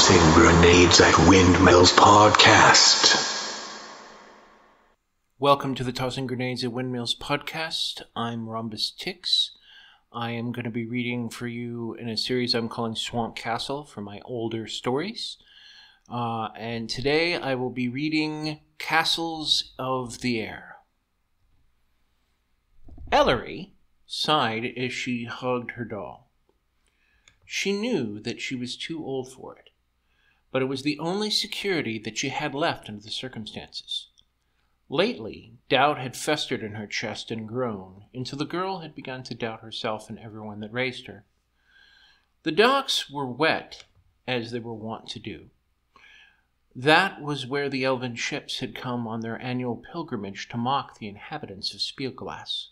Tossing Grenades at Windmills podcast. Welcome to the Tossing Grenades at Windmills podcast. I'm Rhombus Tix. I am going to be reading for you in a series I'm calling Swamp Castle for my older stories. And today I will be reading Castles of the Air. Elery sighed as she hugged her doll. She knew that she was too old for it, but it was the only security that she had left under the circumstances. Lately, doubt had festered in her chest and grown, until the girl had begun to doubt herself and everyone that raised her. The docks were wet, as they were wont to do. That was where the elven ships had come on their annual pilgrimage to mock the inhabitants of Spielglass.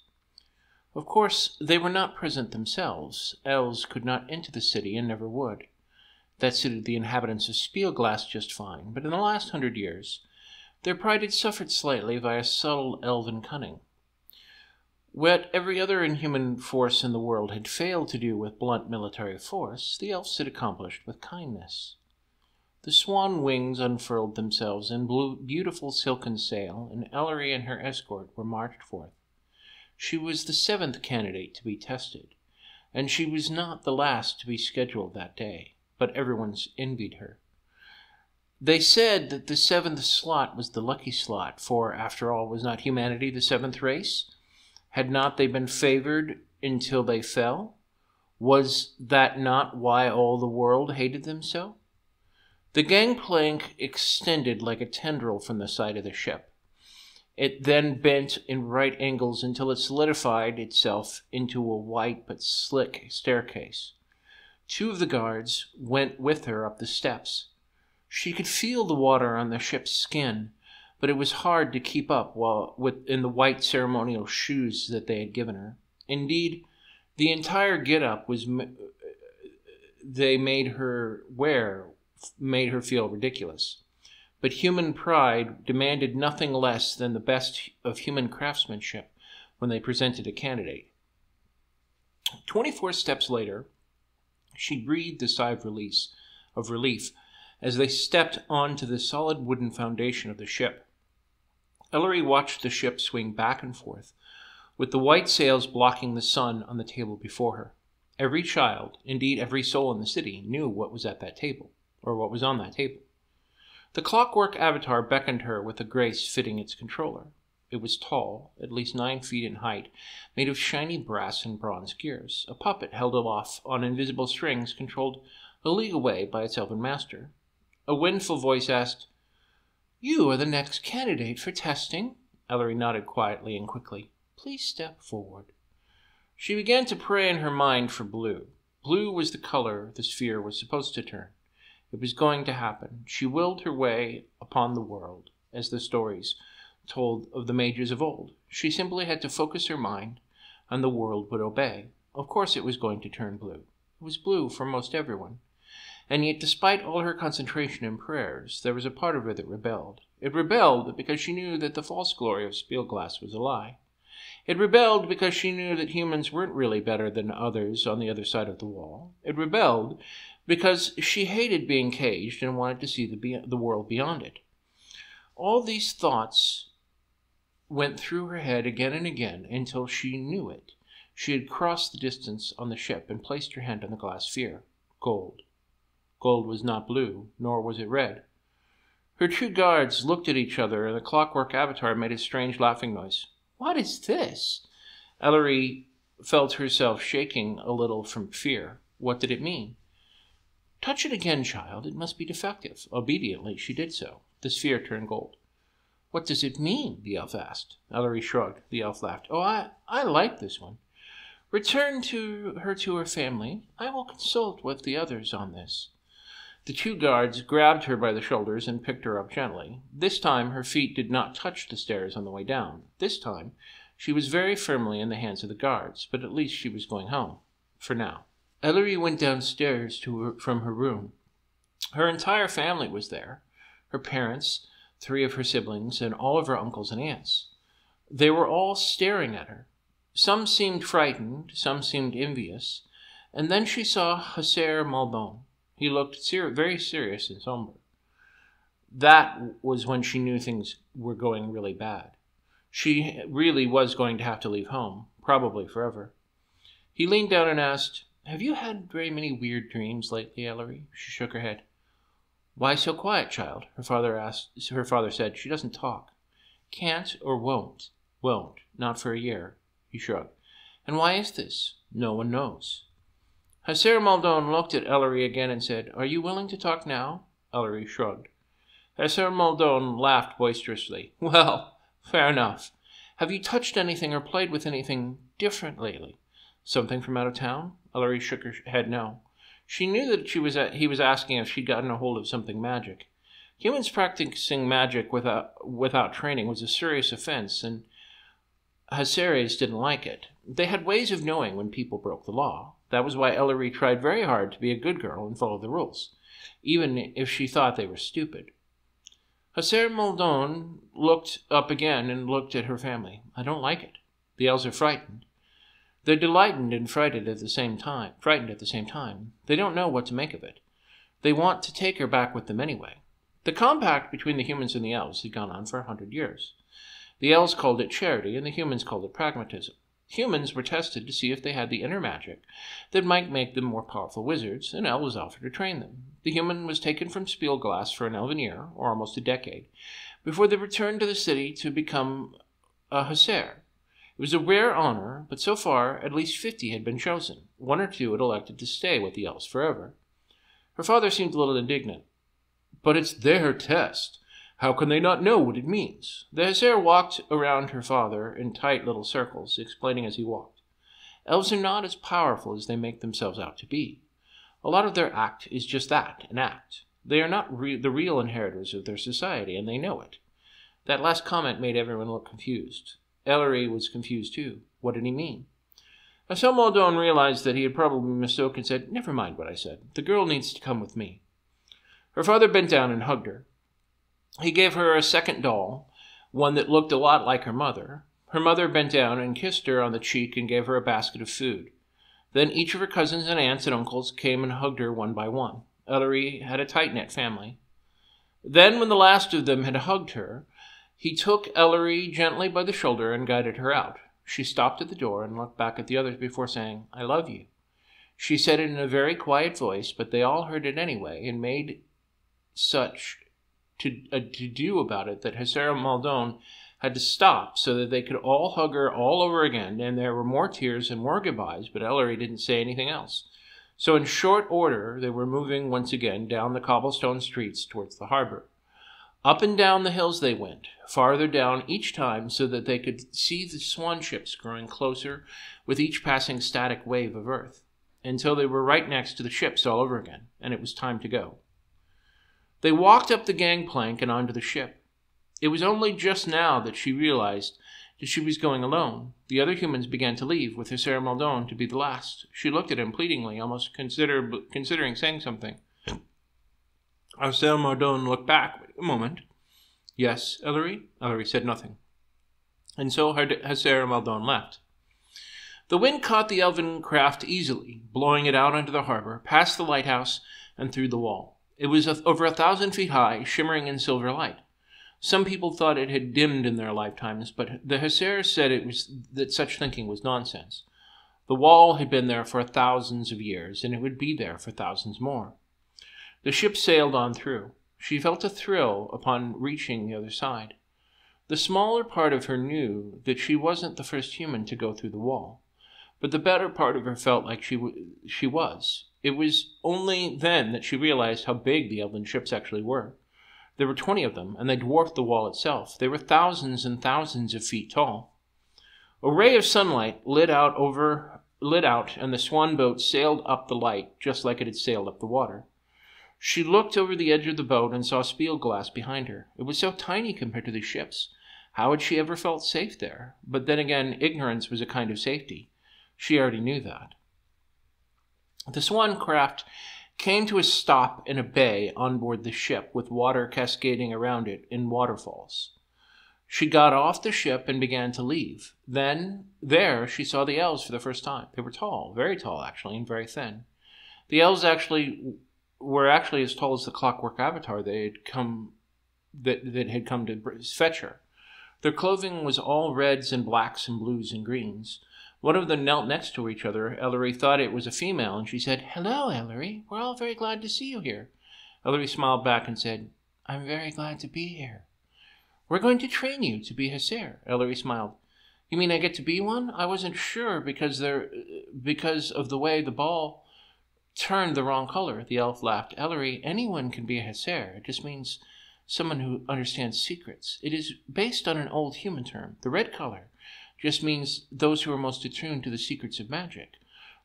Of course, they were not present themselves. Elves could not enter the city and never would. That suited the inhabitants of Spielglass just fine, but in the last 100 years, their pride had suffered slightly via subtle elven cunning. What every other inhuman force in the world had failed to do with blunt military force, the elves had accomplished with kindness. The swan wings unfurled themselves in beautiful silken sail, and Elery and her escort were marched forth. She was the 7th candidate to be tested, and she was not the last to be scheduled that day, but everyone envied her. They said that the 7th slot was the lucky slot, for, after all, was not humanity the 7th race? Had not they been favored until they fell? Was that not why all the world hated them so? The gangplank extended like a tendril from the side of the ship. It then bent in right angles until it solidified itself into a white but slick staircase. 2 of the guards went with her up the steps. She could feel the water on the ship's skin, but it was hard to keep up in the white ceremonial shoes that they had given her. Indeed, the entire get-up they made her wear made her feel ridiculous. But human pride demanded nothing less than the best of human craftsmanship when they presented a candidate. 24 steps later, she breathed a sigh of relief as they stepped onto the solid wooden foundation of the ship. Elery watched the ship swing back and forth, with the white sails blocking the sun on the table before her. Every child, indeed every soul in the city, knew what was at that table, or what was on that table. The clockwork avatar beckoned her with a grace fitting its controller. It was tall, at least 9 feet in height, made of shiny brass and bronze gears. A puppet held aloft on invisible strings controlled a league away by its elven master. A windful voice asked, "You are the next candidate for testing?" Elery nodded quietly and quickly. "Please step forward." She began to pray in her mind for blue. Blue was the color the sphere was supposed to turn. It was going to happen. She willed her way upon the world, as the stories told of the mages of old. She simply had to focus her mind, and the world would obey. Of course it was going to turn blue. It was blue for most everyone. And yet, despite all her concentration and prayers, there was a part of her that rebelled. It rebelled because she knew that the false glory of Spielglass was a lie. It rebelled because she knew that humans weren't really better than others on the other side of the wall. It rebelled because she hated being caged and wanted to see the world beyond it. All these thoughts went through her head again and again until she knew it. She had crossed the distance on the ship and placed her hand on the glass sphere. Gold. Gold was not blue, nor was it red. Her 2 guards looked at each other, and the clockwork avatar made a strange laughing noise. "What is this?" Elery felt herself shaking a little from fear. What did it mean? "Touch it again, child. It must be defective." Obediently, she did so. The sphere turned gold. "What does it mean?" the elf asked. Elery shrugged. The elf laughed. "Oh, I like this one. Return her to her family. I will consult with the others on this." The 2 guards grabbed her by the shoulders and picked her up gently. This time her feet did not touch the stairs on the way down. This time she was very firmly in the hands of the guards, but at least she was going home. For now. Elery went downstairs from her room. Her entire family was there. Her parents, 3 of her siblings, and all of her uncles and aunts. They were all staring at her. Some seemed frightened, some seemed envious, and then she saw Hussar Malbon. He looked very serious and somber. That was when she knew things were going really bad. She really was going to have to leave home, probably forever. He leaned down and asked, "Have you had very many weird dreams lately, Elery?" She shook her head. "Why so quiet, child?" Her father said. "She doesn't talk." "Can't or won't?" "Won't. Not for a year." He shrugged. "And why is this?" "No one knows." Hasser Maldon looked at Elery again and said, "Are you willing to talk now?" Elery shrugged. Hasser Maldon laughed boisterously. "Well, fair enough. Have you touched anything or played with anything different lately?" "Something from out of town?" Elery shook her head no. She knew that he was asking if she'd gotten a hold of something magic. Humans practicing magic without training was a serious offense, and Hasseres didn't like it. They had ways of knowing when people broke the law. That was why Elery tried very hard to be a good girl and follow the rules, even if she thought they were stupid. Hasser Maldon looked up again and looked at her family. "I don't like it. The elves are frightened. They're delighted and frightened at the same time. They don't know what to make of it. They want to take her back with them anyway." The compact between the humans and the elves had gone on for 100 years. The elves called it charity, and the humans called it pragmatism. Humans were tested to see if they had the inner magic that might make them more powerful wizards, and elves offered to train them. The human was taken from Spielglass for an elven year, or almost a decade, before they returned to the city to become a hussar. It was a rare honor, but so far at least 50 had been chosen. 1 or 2 had elected to stay with the elves forever. Her father seemed a little indignant. "But it's their test. How can they not know what it means?" The hussar walked around her father in tight little circles, explaining as he walked. "Elves are not as powerful as they make themselves out to be. A lot of their act is just that, an act. They are not the real inheritors of their society, and they know it." That last comment made everyone look confused. Elery was confused too. What did he mean? Hasser Maldon realized that he had probably misspoken and said, "Never mind what I said. The girl needs to come with me." Her father bent down and hugged her. He gave her a second doll, one that looked a lot like her mother. Her mother bent down and kissed her on the cheek and gave her a basket of food. Then each of her cousins and aunts and uncles came and hugged her one by one. Elery had a tight-knit family. Then, when the last of them had hugged her, he took Elery gently by the shoulder and guided her out. She stopped at the door and looked back at the others before saying, "I love you." She said it in a very quiet voice, but they all heard it anyway, and made such to-do about it that Hasser Maldon had to stop so that they could all hug her all over again, and there were more tears and more goodbyes, but Elery didn't say anything else. So in short order, they were moving once again down the cobblestone streets towards the harbor. Up and down the hills they went, farther down each time so that they could see the swan ships growing closer with each passing static wave of earth, until they were right next to the ships all over again, and it was time to go. They walked up the gangplank and onto the ship. It was only just now that she realized that she was going alone. The other humans began to leave, with Hasser Maldon to be the last. She looked at him pleadingly, almost considering saying something. Hasser Maldon looked back. "Wait a moment." "Yes, Elery?" Elery said nothing. And so Hasser Maldon left. The wind caught the elven craft easily, blowing it out onto the harbor, past the lighthouse, and through the wall. It was over 1,000 feet high, shimmering in silver light. Some people thought it had dimmed in their lifetimes, but the hussars said that such thinking was nonsense. The wall had been there for thousands of years, and it would be there for thousands more. The ship sailed on through. She felt a thrill upon reaching the other side. The smaller part of her knew that she wasn't the first human to go through the wall, but the better part of her felt like she was. It was only then that she realized how big the elven ships actually were. There were 20 of them, and they dwarfed the wall itself. They were thousands and thousands of feet tall. A ray of sunlight lit out, and the swan boat sailed up the light, just like it had sailed up the water. She looked over the edge of the boat and saw Spielglass behind her. It was so tiny compared to the ships. How had she ever felt safe there? But then again, ignorance was a kind of safety. She already knew that. The swan craft came to a stop in a bay on board the ship, with water cascading around it in waterfalls. She got off the ship and began to leave. Then, there, she saw the elves for the first time. They were tall, very tall actually, and very thin. The elves actually were actually as tall as the clockwork avatar that had come to fetch her. Their clothing was all reds and blacks and blues and greens. One of them knelt next to each other. Elery thought it was a female, and she said, "Hello, Elery. We're all very glad to see you here." Elery smiled back and said, "I'm very glad to be here." "We're going to train you to be Hussar." Elery smiled. "You mean I get to be one? I wasn't sure because of the way the ball turned the wrong color." The elf laughed. "Elery, anyone can be a Hussar. It just means someone who understands secrets. It is based on an old human term. The red color just means those who are most attuned to the secrets of magic,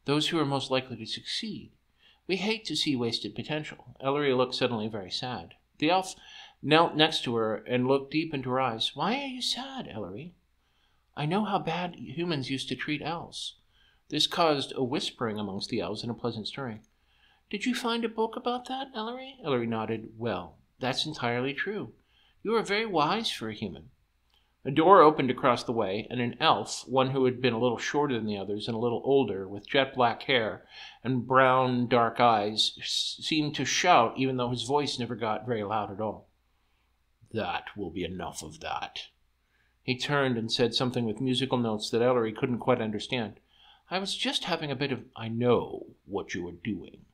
those who are most likely to succeed. We hate to see wasted potential." Elery looked suddenly very sad. The elf knelt next to her and looked deep into her eyes. "Why are you sad, Elery?" "I know how bad humans used to treat elves." This caused a whispering amongst the elves and a pleasant stirring. "Did you find a book about that, Elery?" Elery nodded. "Well, that's entirely true. You are very wise for a human." A door opened across the way, and an elf, one who had been a little shorter than the others and a little older, with jet black hair and brown dark eyes, seemed to shout, even though his voice never got very loud at all. "That will be enough of that." He turned and said something with musical notes that Elery couldn't quite understand. "I was just having a bit of—" "I know what you are doing.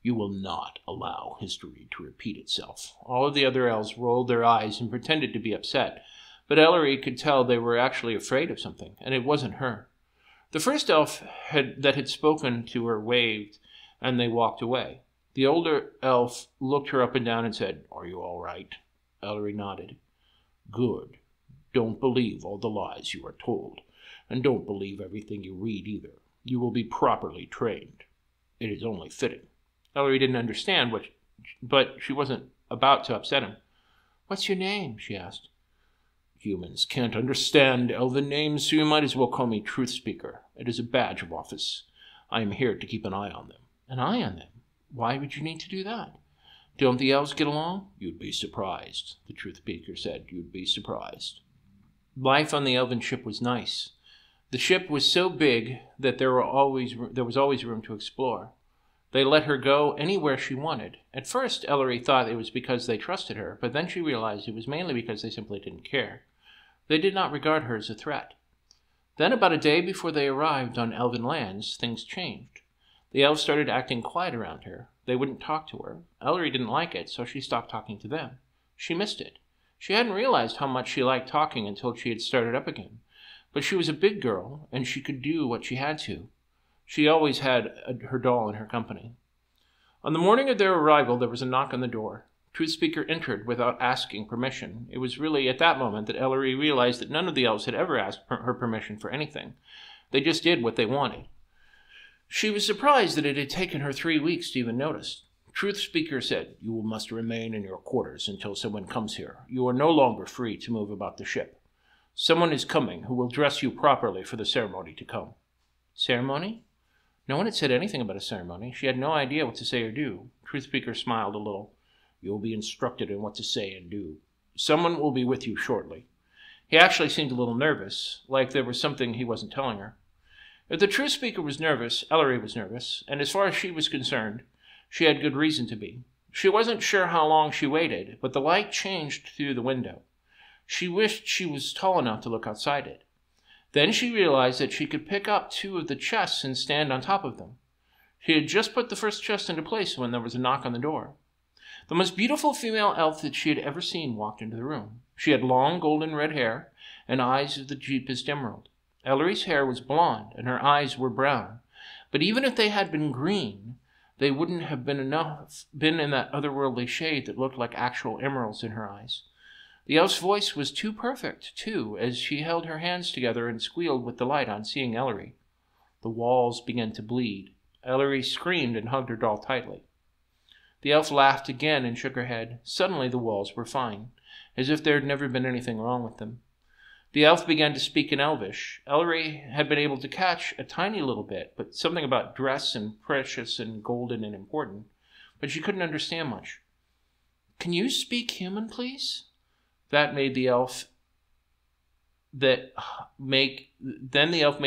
You will not allow history to repeat itself." All of the other elves rolled their eyes and pretended to be upset, but Elery could tell they were actually afraid of something, and it wasn't her. The first elf that had spoken to her waved, and they walked away. The older elf looked her up and down and said, "Are you all right?" Elery nodded. "Good. Don't believe all the lies you are told, and don't believe everything you read either. You will be properly trained. It is only fitting." Elery didn't understand, but she wasn't about to upset him. "What's your name?" she asked. "Humans can't understand elven names, so you might as well call me Truth Speaker. It is a badge of office. I am here to keep an eye on them." "An eye on them? Why would you need to do that? Don't the elves get along?" "You'd be surprised," the Truth Speaker said. "You'd be surprised." Life on the elven ship was nice. The ship was so big that there was always room to explore. They let her go anywhere she wanted. At first, Elery thought it was because they trusted her, but then she realized it was mainly because they simply didn't care. They did not regard her as a threat. Then, about a day before they arrived on elven lands, things changed. The elves started acting quiet around her. They wouldn't talk to her. Elery didn't like it, so she stopped talking to them. She missed it. She hadn't realized how much she liked talking until she had started up again. But she was a big girl, and she could do what she had to. She always had her doll in her company. On the morning of their arrival, there was a knock on the door. Truth Speaker entered without asking permission. It was really at that moment that Elery realized that none of the elves had ever asked her permission for anything. They just did what they wanted. She was surprised that it had taken her 3 weeks to even notice. Truth Speaker said, "You must remain in your quarters until someone comes here. You are no longer free to move about the ship. Someone is coming who will dress you properly for the ceremony to come." Ceremony? No one had said anything about a ceremony. She had no idea what to say or do. Truth Speaker smiled a little. "You will be instructed in what to say and do. Someone will be with you shortly." He actually seemed a little nervous, like there was something he wasn't telling her. If the Truth Speaker was nervous, Elery was nervous, and as far as she was concerned, she had good reason to be. She wasn't sure how long she waited, but the light changed through the window. She wished she was tall enough to look outside it. Then she realized that she could pick up 2 of the chests and stand on top of them. She had just put the first chest into place when there was a knock on the door. The most beautiful female elf that she had ever seen walked into the room. She had long golden red hair and eyes of the deepest emerald. Elery's hair was blonde and her eyes were brown, but even if they had been green, they wouldn't have been in that otherworldly shade that looked like actual emeralds in her eyes. The elf's voice was too perfect, too, as she held her hands together and squealed with delight on seeing Elery. The walls began to bleed. Elery screamed and hugged her doll tightly. The elf laughed again and shook her head. Suddenly the walls were fine, as if there had never been anything wrong with them. The elf began to speak in Elvish. Elery had been able to catch a tiny little bit, but something about dress and precious and golden and important, but she couldn't understand much. "Can you speak human, please?" Then the elf made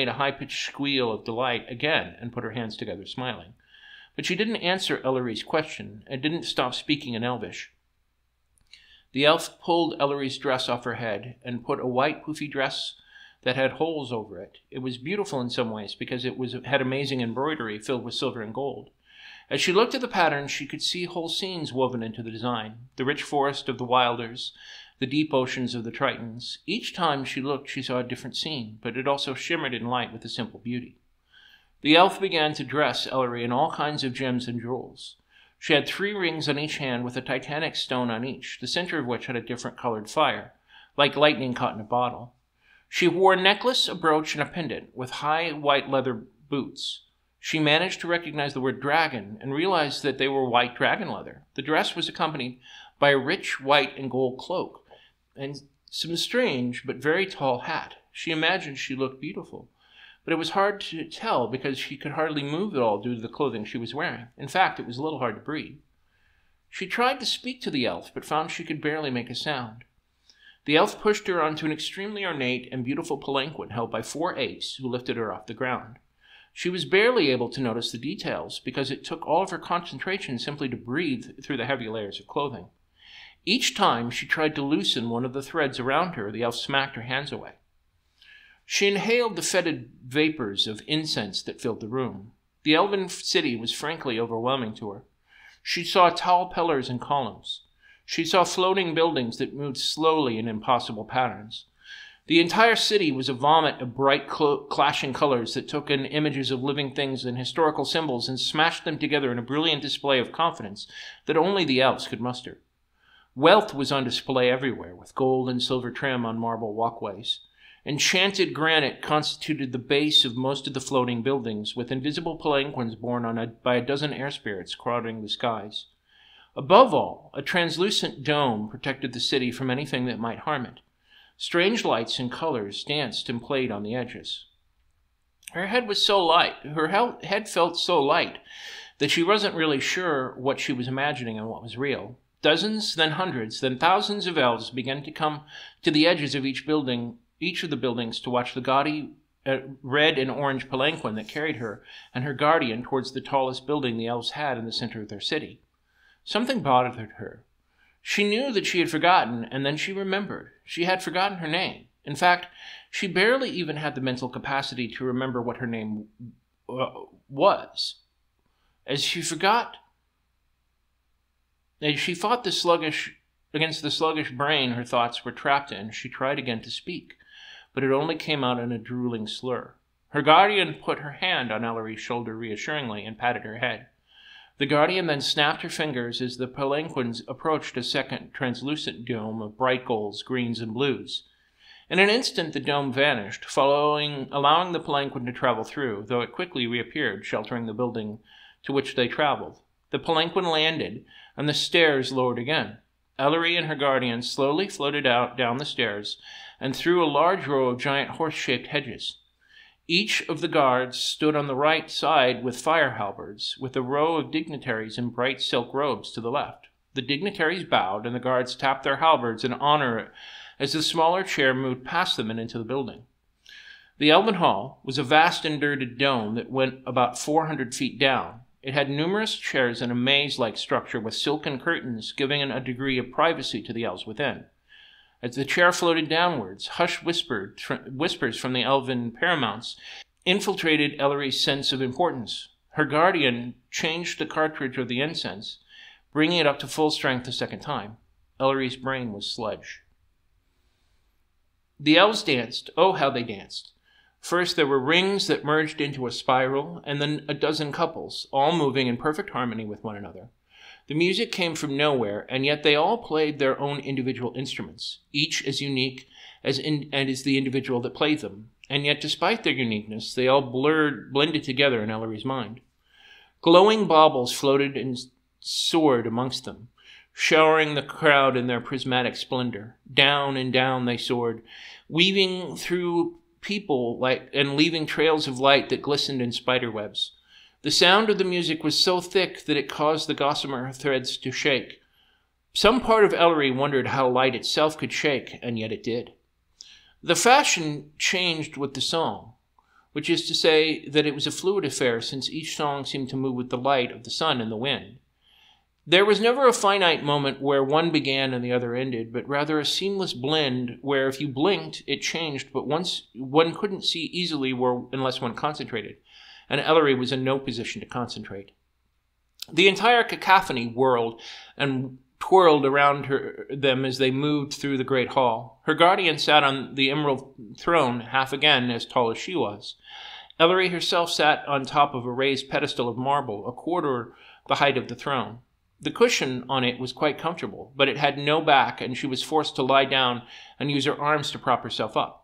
a high-pitched squeal of delight again and put her hands together, smiling. but she didn't answer Elery's question and didn't stop speaking in Elvish. The elf pulled Elery's dress off her head and put a white poofy dress that had holes over it. It was beautiful in some ways because it had amazing embroidery filled with silver and gold. As she looked at the pattern, she could see whole scenes woven into the design, the rich forest of the Wilders, the deep oceans of the Tritons. Each time she looked, she saw a different scene, but it also shimmered in light with a simple beauty. The elf began to dress Elery in all kinds of gems and jewels. She had 3 rings on each hand with a titanic stone on each, the center of which had a different colored fire, like lightning caught in a bottle. She wore a necklace, a brooch, and a pendant, with high white leather boots. She managed to recognize the word dragon and realized that they were white dragon leather. The dress was accompanied by a rich white and gold cloak and some strange but very tall hat. She imagined she looked beautiful, but it was hard to tell because she could hardly move at all due to the clothing she was wearing. In fact, it was a little hard to breathe. She tried to speak to the elf, but found she could barely make a sound. The elf pushed her onto an extremely ornate and beautiful palanquin held by 4 apes who lifted her off the ground. She was barely able to notice the details because it took all of her concentration simply to breathe through the heavy layers of clothing. Each time she tried to loosen one of the threads around her, the elf smacked her hands away. She inhaled the fetid vapors of incense that filled the room. The elven city was frankly overwhelming to her. She saw tall pillars and columns. She saw floating buildings that moved slowly in impossible patterns. The entire city was a vomit of bright clashing colors that took in images of living things and historical symbols and smashed them together in a brilliant display of confidence that only the elves could muster. Wealth was on display everywhere, with gold and silver trim on marble walkways. Enchanted granite constituted the base of most of the floating buildings, with invisible palanquins borne by a dozen air spirits crowding the skies. Above all, a translucent dome protected the city from anything that might harm it. Strange lights and colors danced and played on the edges. Her head felt so light that she wasn't really sure what she was imagining and what was real. Dozens, then hundreds, then thousands of elves began to come to the edges of each of the buildings to watch the gaudy red and orange palanquin that carried her and her guardian towards the tallest building the elves had in the center of their city. Something bothered her. She knew that she had forgotten, and then she remembered. She had forgotten her name. In fact, she barely even had the mental capacity to remember what her name was. As she fought against the sluggish brain her thoughts were trapped in, she tried again to speak, but it only came out in a drooling slur. Her guardian put her hand on Elery's shoulder reassuringly and patted her head. The guardian then snapped her fingers as the palanquins approached a second translucent dome of bright golds, greens, and blues. In an instant the dome vanished, allowing the palanquin to travel through, though it quickly reappeared, sheltering the building to which they traveled. The palanquin landed, and the stairs lowered again. Elery and her guardian slowly floated out down the stairs and through a large row of giant horse-shaped hedges. Each of the guards stood on the right side with fire halberds, with a row of dignitaries in bright silk robes to the left. The dignitaries bowed, and the guards tapped their halberds in honor as the smaller chair moved past them and into the building. The Elven Hall was a vast inverted dome that went about 400 feet down. It had numerous chairs and a maze-like structure with silken curtains, giving a degree of privacy to the elves within. As the chair floated downwards, hushed whispers from the elven paramounts infiltrated Elery's sense of importance. Her guardian changed the cartridge of the incense, bringing it up to full strength a second time. Elery's brain was sludge. The elves danced. Oh, how they danced. First, there were rings that merged into a spiral, and then a dozen couples, all moving in perfect harmony with one another. The music came from nowhere, and yet they all played their own individual instruments, each as unique as the individual that played them. And yet, despite their uniqueness, they all blended together in Elery's mind. Glowing baubles floated and soared amongst them, showering the crowd in their prismatic splendor. Down and down they soared, weaving through people and leaving trails of light that glistened in spider webs. The sound of the music was so thick that it caused the gossamer threads to shake. Some part of Elery wondered how light itself could shake, and yet it did. The fashion changed with the song. which is to say that it was a fluid affair since each song seemed to move with the light of the sun and the wind. There was never a finite moment where one began and the other ended, but rather a seamless blend where if you blinked, it changed, but once one couldn't see easily unless one concentrated, and Elery was in no position to concentrate. The entire cacophony whirled and twirled around them as they moved through the great hall. Her guardian sat on the emerald throne, half again as tall as she was. Elery herself sat on top of a raised pedestal of marble, a quarter the height of the throne. The cushion on it was quite comfortable, but it had no back, and she was forced to lie down and use her arms to prop herself up.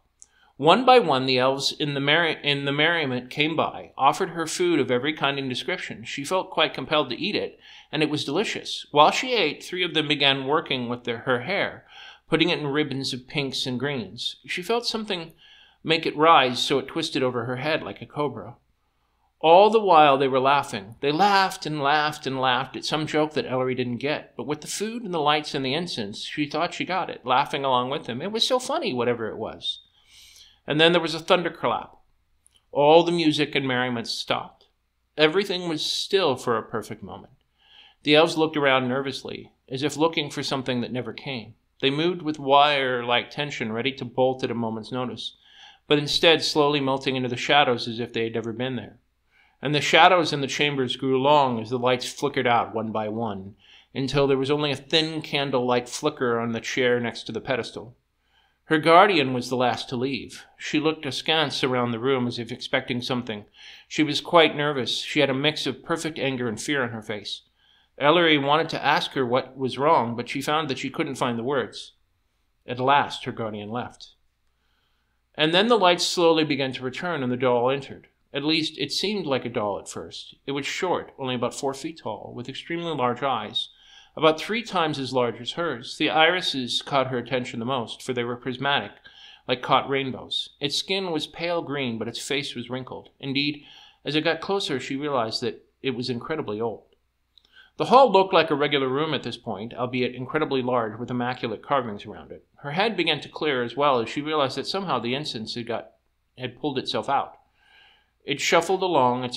One by one, the elves in the merriment came by, offered her food of every kind and description. She felt quite compelled to eat it, and it was delicious. While she ate, 3 of them began working with her hair, putting it in ribbons of pinks and greens. She felt something make it rise, so it twisted over her head like a cobra. All the while they were laughing. They laughed and laughed and laughed at some joke that Elery didn't get. But with the food and the lights and the incense, she thought she got it, laughing along with them. It was so funny, whatever it was. And then there was a thunderclap. All the music and merriment stopped. Everything was still for a perfect moment. The elves looked around nervously, as if looking for something that never came. They moved with wire-like tension, ready to bolt at a moment's notice, but instead slowly melting into the shadows as if they had never been there. And the shadows in the chambers grew long as the lights flickered out one by one, until there was only a thin candle-like flicker on the chair next to the pedestal. Her guardian was the last to leave. She looked askance around the room as if expecting something. She was quite nervous. She had a mix of perfect anger and fear on her face. Elery wanted to ask her what was wrong, but she found that she couldn't find the words. At last, her guardian left. And then the lights slowly began to return and the doll entered. At least, it seemed like a doll at first. It was short, only about 4 feet tall, with extremely large eyes, about 3 times as large as hers. The irises caught her attention the most, for they were prismatic, like caught rainbows. Its skin was pale green, but its face was wrinkled. Indeed, as it got closer, she realized that it was incredibly old. The hall looked like a regular room at this point, albeit incredibly large, with immaculate carvings around it. Her head began to clear as well as she realized that somehow the incense had pulled itself out. It shuffled along, an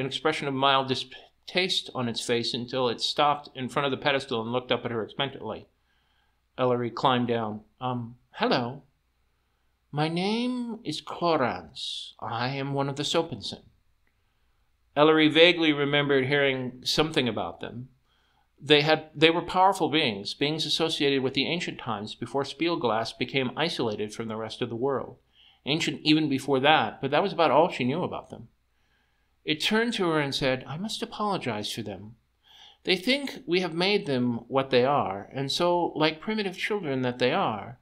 expression of mild distaste on its face until it stopped in front of the pedestal and looked up at her expectantly. Elery climbed down. Hello. My name is Clorance. I am one of the Sopensen. Elery vaguely remembered hearing something about them. They were powerful beings associated with the ancient times before Spielglass became isolated from the rest of the world. Ancient even before that, but that was about all she knew about them. It turned to her and said, I must apologize for them. They think we have made them what they are, and so, like primitive children that they are,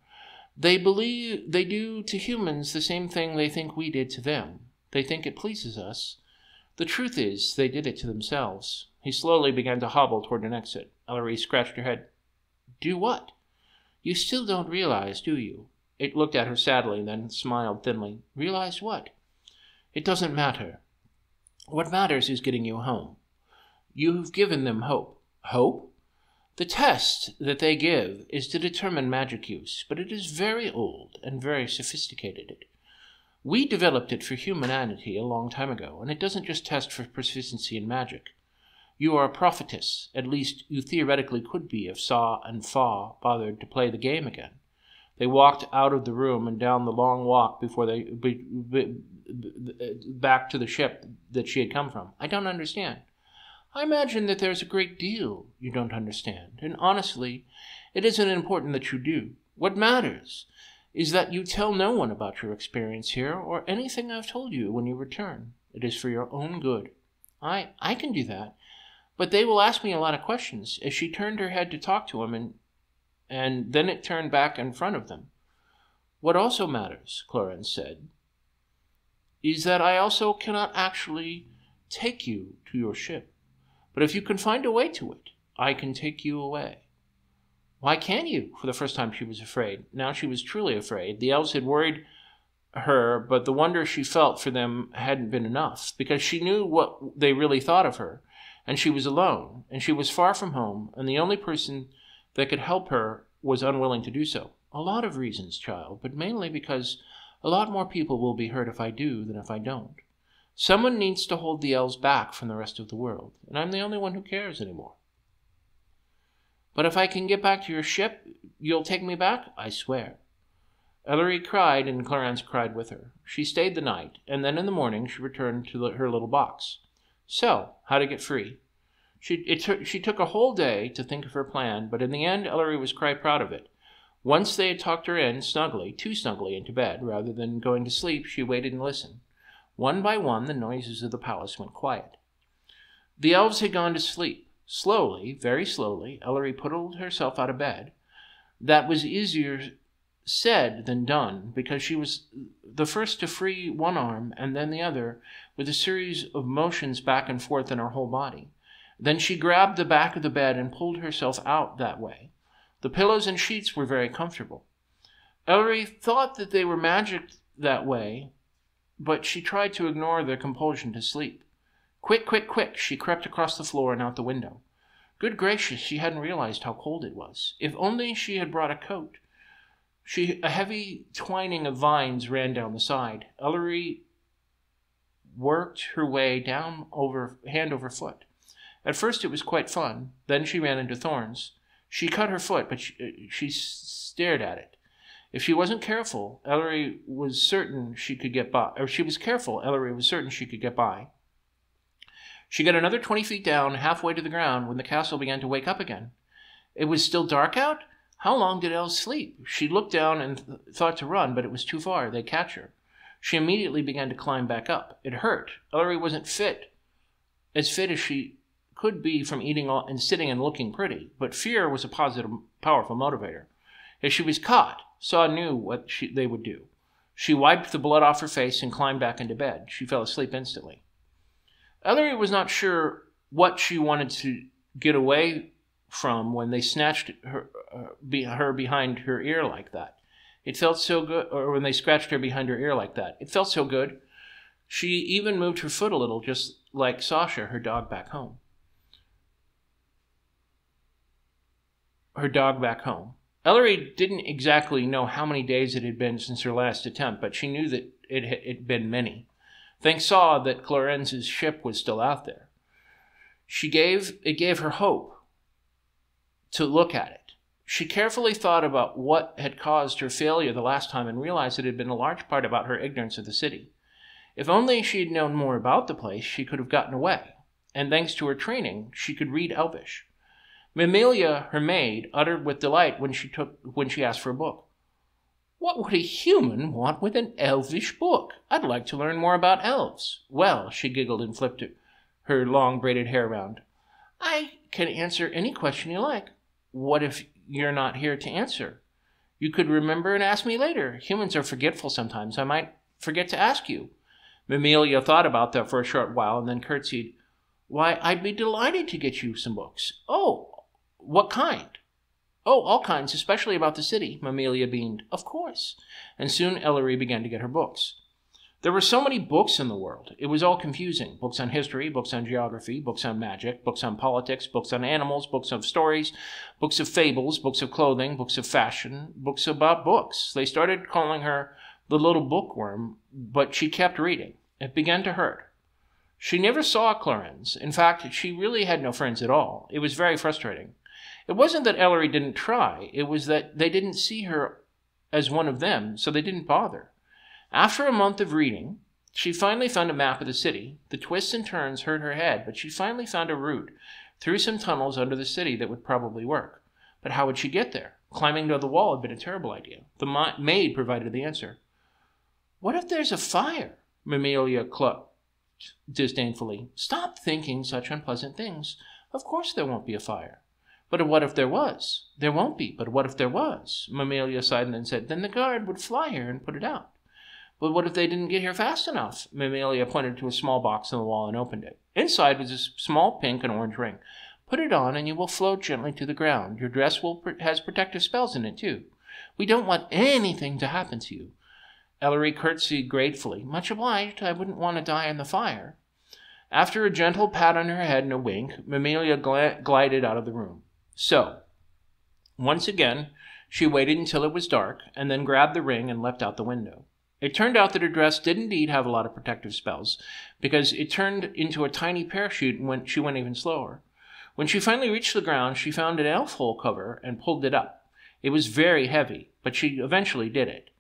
they believe they do to humans the same thing they think we did to them. They think it pleases us. The truth is, they did it to themselves. He slowly began to hobble toward an exit. Elery scratched her head. Do what? You still don't realize, do you? It looked at her sadly, then smiled thinly. Realize what? It doesn't matter. What matters is getting you home. You've given them hope. Hope? The test that they give is to determine magic use, but it is very old and very sophisticated. We developed it for humanity a long time ago, and it doesn't just test for proficiency in magic. You are a prophetess, at least you theoretically could be if Sa and Fa bothered to play the game again. They walked out of the room and down the long walk before they back to the ship that she had come from. I don't understand. I imagine that there's a great deal you don't understand, and honestly, it isn't important that you do. What matters is that you tell no one about your experience here or anything I've told you when you return. It is for your own good. I can do that, but they will ask me a lot of questions. As she turned her head to talk to him, and then it turned back in front of them. What also matters, Clorance said, is that I also cannot actually take you to your ship. But if you can find a way to it, I can take you away. Why can't you? For the first time she was afraid. Now she was truly afraid. The elves had worried her, but the wonder she felt for them hadn't been enough, because she knew what they really thought of her, and she was alone, and she was far from home, and the only person that could help her was unwilling to do so. A lot of reasons, child, but mainly because A lot more people will be hurt if I do than if I don't. Someone needs to hold the elves back from the rest of the world, and I'm the only one who cares anymore. But if I can get back to your ship, you'll take me back? I swear. Elery cried, and Clarence cried with her. She stayed the night, and then in the morning she returned to her little box. So, how to get free? She took a whole day to think of her plan, but in the end Elery was quite proud of it. Once they had tucked her in snugly, too snugly into bed, rather than going to sleep, she waited and listened. One by one, the noises of the palace went quiet. The elves had gone to sleep. Slowly, very slowly, Elery pulled herself out of bed. That was easier said than done, because she was the first to free one arm and then the other, with a series of motions back and forth in her whole body. Then she grabbed the back of the bed and pulled herself out that way. The pillows and sheets were very comfortable. Elery thought that they were magic that way, but she tried to ignore their compulsion to sleep. Quick, quick, quick, she crept across the floor and out the window. Good gracious, she hadn't realized how cold it was. If only she had brought a coat. A heavy twining of vines ran down the side. Elery worked her way down hand over foot. At first it was quite fun. Then she ran into thorns. She cut her foot, but she stared at it. If she wasn't careful, Elery was certain she could get by. Or if she was careful, Elery was certain she could get by. She got another 20 feet down, halfway to the ground, when the castle began to wake up again. It was still dark out? How long did elves sleep? She looked down and thought to run, but it was too far. They'd catch her. She immediately began to climb back up. It hurt. Elery wasn't as fit as she could be from eating and sitting and looking pretty, but fear was a positive, powerful motivator. If she was caught, Saw knew what they would do. She wiped the blood off her face and climbed back into bed. She fell asleep instantly. Elery was not sure what she wanted to get away from when they snatched her behind her ear like that. It felt so good, or when they scratched her behind her ear like that. It felt so good. She even moved her foot a little, just like Sasha, her dog back home. Elery didn't exactly know how many days it had been since her last attempt, but she knew that it had been many. Thanks saw that Clarence's ship was still out there. It gave her hope to look at it. She carefully thought about what had caused her failure the last time and realized it had been a large part about her ignorance of the city. If only she had known more about the place, she could have gotten away. And thanks to her training, she could read Elvish. Mimilia, her maid, uttered with delight when she asked for a book. "What would a human want with an elvish book? I'd like to learn more about elves." "Well," she giggled and flipped her long braided hair round, "I can answer any question you like." "What if you're not here to answer? You could remember and ask me later. Humans are forgetful sometimes. I might forget to ask you." Mimilia thought about that for a short while and then curtsied. "Why, I'd be delighted to get you some books." "Oh, what kind?" "Oh, all kinds, especially about the city." Mimilia beamed. "Of course." And soon Elery began to get her books. There were so many books in the world. It was all confusing. Books on history, books on geography, books on magic, books on politics, books on animals, books of stories, books of fables, books of clothing, books of fashion, books about books. They started calling her the little bookworm, but she kept reading. It began to hurt. She never saw Clarence. In fact, she really had no friends at all. It was very frustrating. It wasn't that Elery didn't try. It was that they didn't see her as one of them, so they didn't bother. After a month of reading, she finally found a map of the city. The twists and turns hurt her head, but she finally found a route through some tunnels under the city that would probably work. But how would she get there? Climbing to the wall had been a terrible idea. The maid provided the answer. "What if there's a fire?" Mimilia clucked disdainfully. "Stop thinking such unpleasant things. Of course there won't be a fire." "But what if there was?" "There won't be, but what if there was?" Mimilia sighed and then said, "Then the guard would fly here and put it out." "But what if they didn't get here fast enough?" Mimilia pointed to a small box on the wall and opened it. Inside was a small pink and orange ring. "Put it on and you will float gently to the ground. Your dress has protective spells in it, too. We don't want anything to happen to you." Elery curtsied gratefully. "Much obliged. I wouldn't want to die in the fire." After a gentle pat on her head and a wink, Mimilia glided out of the room. So, once again, she waited until it was dark, and then grabbed the ring and leapt out the window. It turned out that her dress did indeed have a lot of protective spells, because it turned into a tiny parachute when she went even slower. When she finally reached the ground, she found an elf hole cover and pulled it up. It was very heavy, but she eventually did it.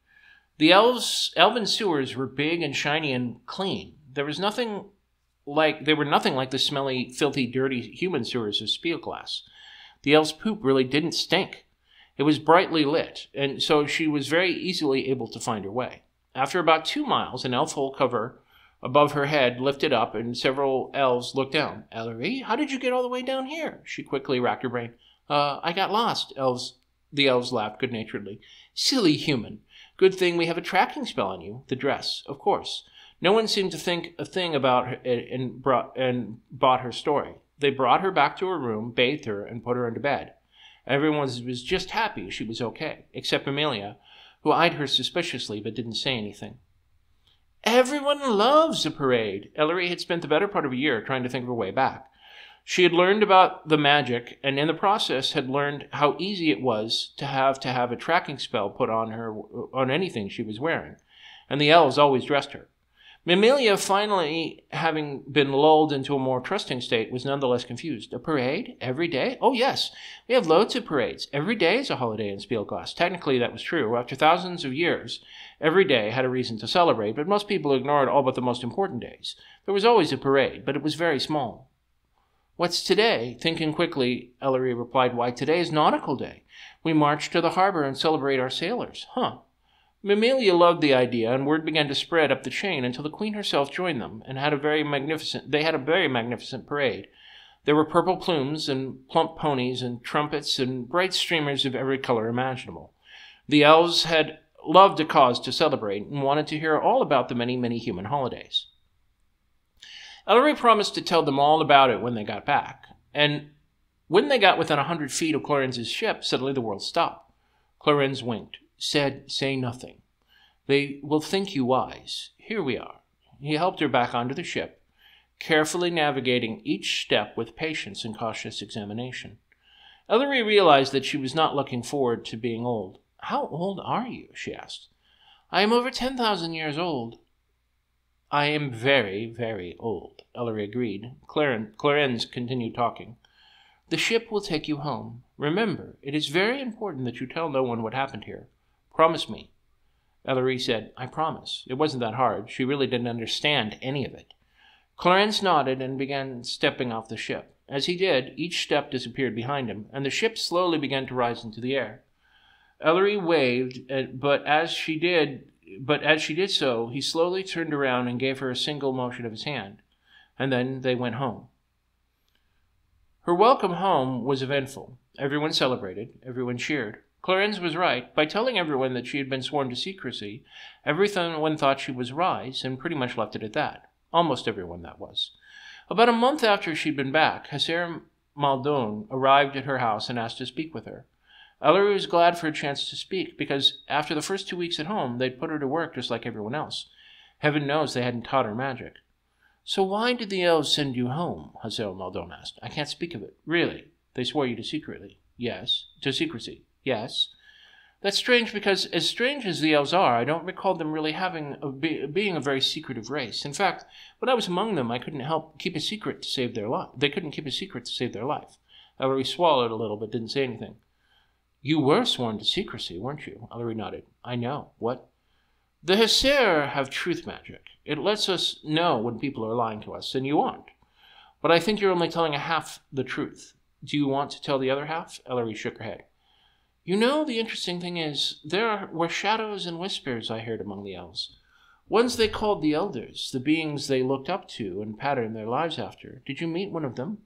The elven sewers were big and shiny and clean. They were nothing like the smelly, filthy, dirty human sewers of Spielglass. The elves' poop really didn't stink. It was brightly lit, and so she was very easily able to find her way. After about 2 miles, an elf hole cover above her head lifted up, and several elves looked down. "Elery, how did you get all the way down here?" She quickly racked her brain. I got lost," the elves laughed good-naturedly. "Silly human. Good thing we have a tracking spell on you. The dress, of course." No one seemed to think a thing about her and bought her story. They brought her back to her room, bathed her, and put her into bed. Everyone was just happy she was okay, except Amelia, who eyed her suspiciously but didn't say anything. Everyone loves a parade. Elery had spent the better part of a year trying to think of a way back. She had learned about the magic, and in the process had learned how easy it was to have a tracking spell put on anything she was wearing, and the elves always dressed her. Amelia, finally having been lulled into a more trusting state, was none the less confused. A parade? Every day? Oh, yes. We have loads of parades. Every day is a holiday in Spielglass. Technically, that was true. After thousands of years, every day had a reason to celebrate, but most people ignored all but the most important days. There was always a parade, but it was very small. What's today? Thinking quickly, Elery replied, Why, today is Nautical Day. We march to the harbor and celebrate our sailors. Huh. Amelia loved the idea, and word began to spread up the chain until the Queen herself joined them, and they had a very magnificent parade. There were purple plumes and plump ponies and trumpets and bright streamers of every color imaginable. The elves had loved a cause to celebrate and wanted to hear all about the many, many human holidays. Elery promised to tell them all about it when they got back, and when they got within 100 feet of Clarenz's ship, suddenly the world stopped. Clarence winked. Said, say nothing. They will think you wise. Here we are. He helped her back onto the ship, carefully navigating each step with patience and cautious examination. Elery realized that she was not looking forward to being old. How old are you? She asked. I am over 10,000 years old. I am very, very old, Elery agreed. Clarence continued talking. The ship will take you home. Remember, it is very important that you tell no one what happened here. Promise me. Elery said, I promise. It wasn't that hard. She really didn't understand any of it. Clarence nodded and began stepping off the ship. As he did, each step disappeared behind him, and the ship slowly began to rise into the air. Elery waved, but as she did so, he slowly turned around and gave her a single motion of his hand, and then they went home. Her welcome home was eventful. Everyone celebrated. Everyone cheered. Clarence was right. By telling everyone that she had been sworn to secrecy, everyone thought she was wise and pretty much left it at that. Almost everyone, that was. About a month after she'd been back, Herr Maldon arrived at her house and asked to speak with her. Elery was glad for a chance to speak, because after the first 2 weeks at home, they'd put her to work just like everyone else. Heaven knows they hadn't taught her magic. So why did the elves send you home? Herr Maldon asked. I can't speak of it. Really? They swore you to secrecy. Yes. To secrecy. Yes. That's strange, because as strange as the elves are, I don't recall them really being a very secretive race. In fact, when I was among them, I couldn't help keep a secret to save their life. They couldn't keep a secret to save their life. Elery swallowed a little, but didn't say anything. You were sworn to secrecy, weren't you? Elery nodded. I know. What? The Herr have truth magic. It lets us know when people are lying to us, and you aren't. But I think you're only telling half the truth. Do you want to tell the other half? Elery shook her head. You know, the interesting thing is, there were shadows and whispers I heard among the elves. Ones they called the elders, the beings they looked up to and patterned their lives after. Did you meet one of them?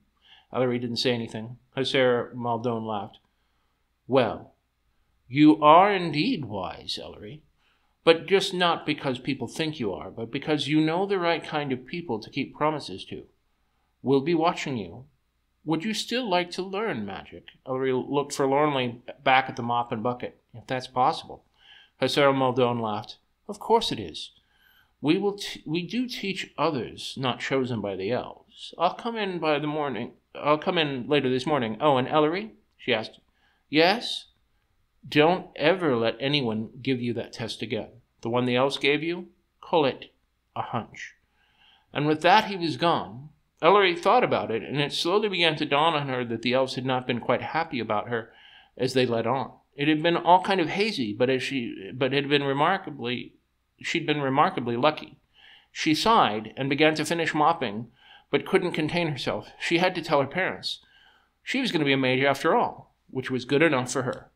Elery didn't say anything. Herr Maldon laughed. Well, you are indeed wise, Elery. But just not because people think you are, but because you know the right kind of people to keep promises to. We'll be watching you. Would you still like to learn magic? Elery looked forlornly back at the mop and bucket. If that's possible. Herr Maldon laughed. Of course it is. We do teach others not chosen by the elves. I'll come in later this morning. Oh, and Elery? She asked. Yes? Don't ever let anyone give you that test again. The one the elves gave you? Call it a hunch. And with that he was gone. Elery thought about it, and it slowly began to dawn on her that the elves had not been quite happy about her as they led on. It had been all kind of hazy, she'd been remarkably lucky. She sighed and began to finish mopping, but couldn't contain herself. She had to tell her parents. She was going to be a mage after all, which was good enough for her.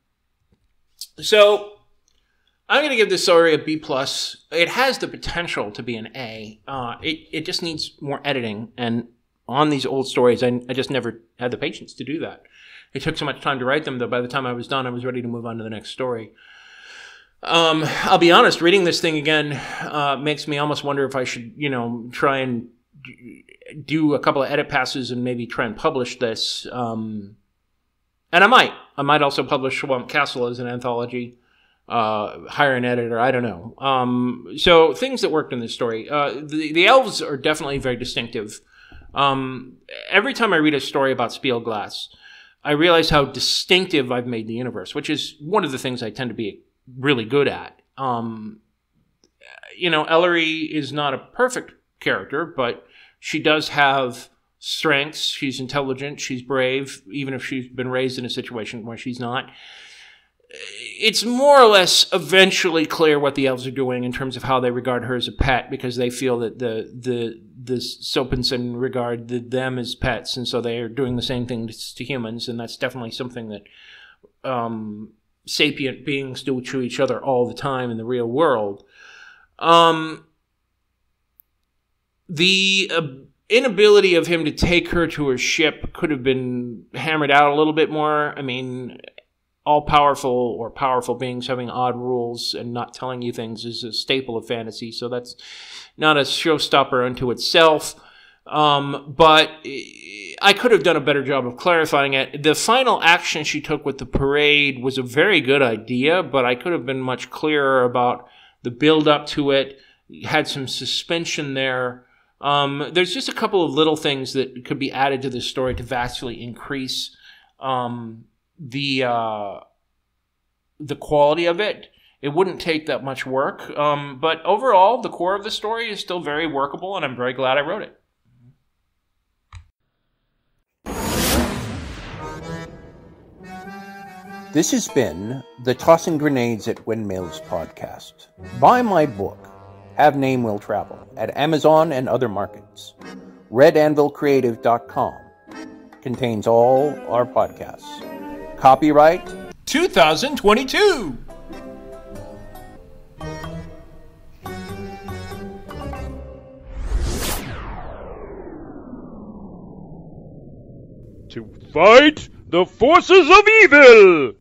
So, I'm going to give this story a B+. It has the potential to be an A. It just needs more editing, and on these old stories, I just never had the patience to do that. It took so much time to write them, though by the time I was done, I was ready to move on to the next story. I'll be honest, reading this thing again makes me almost wonder if I should, try and do a couple of edit passes and maybe try and publish this. And I might. I might also publish Swamp Castle as an anthology, hire an editor, I don't know. So things that worked in this story. The elves are definitely very distinctive. Every time I read a story about Spielglass, I realize how distinctive I've made the universe, which is one of the things I tend to be really good at. Elery is not a perfect character, but she does have strengths. She's intelligent. She's brave, even if she's been raised in a situation where she's not. It's more or less eventually clear what the elves are doing in terms of how they regard her as a pet, because they feel that the Sopensen regard them as pets, and so they are doing the same thing to humans, and that's definitely something that sapient beings do to each other all the time in the real world. The inability of him to take her to her ship could have been hammered out a little bit more. I mean, all-powerful or powerful beings having odd rules and not telling you things is a staple of fantasy, so that's not a showstopper unto itself. But I could have done a better job of clarifying it. The final action she took with the parade was a very good idea, but I could have been much clearer about the build-up to it. Had some suspension there. There's just a couple of little things that could be added to this story to vastly increase the quality of it. It wouldn't take that much work. But overall, the core of the story is still very workable, and I'm very glad I wrote it. This has been the Tossing Grenades at Windmills podcast. Buy my book, Have Name Will Travel, at Amazon and other markets. RedAnvilCreative.com contains all our podcasts. Copyright 2022! To fight the forces of evil!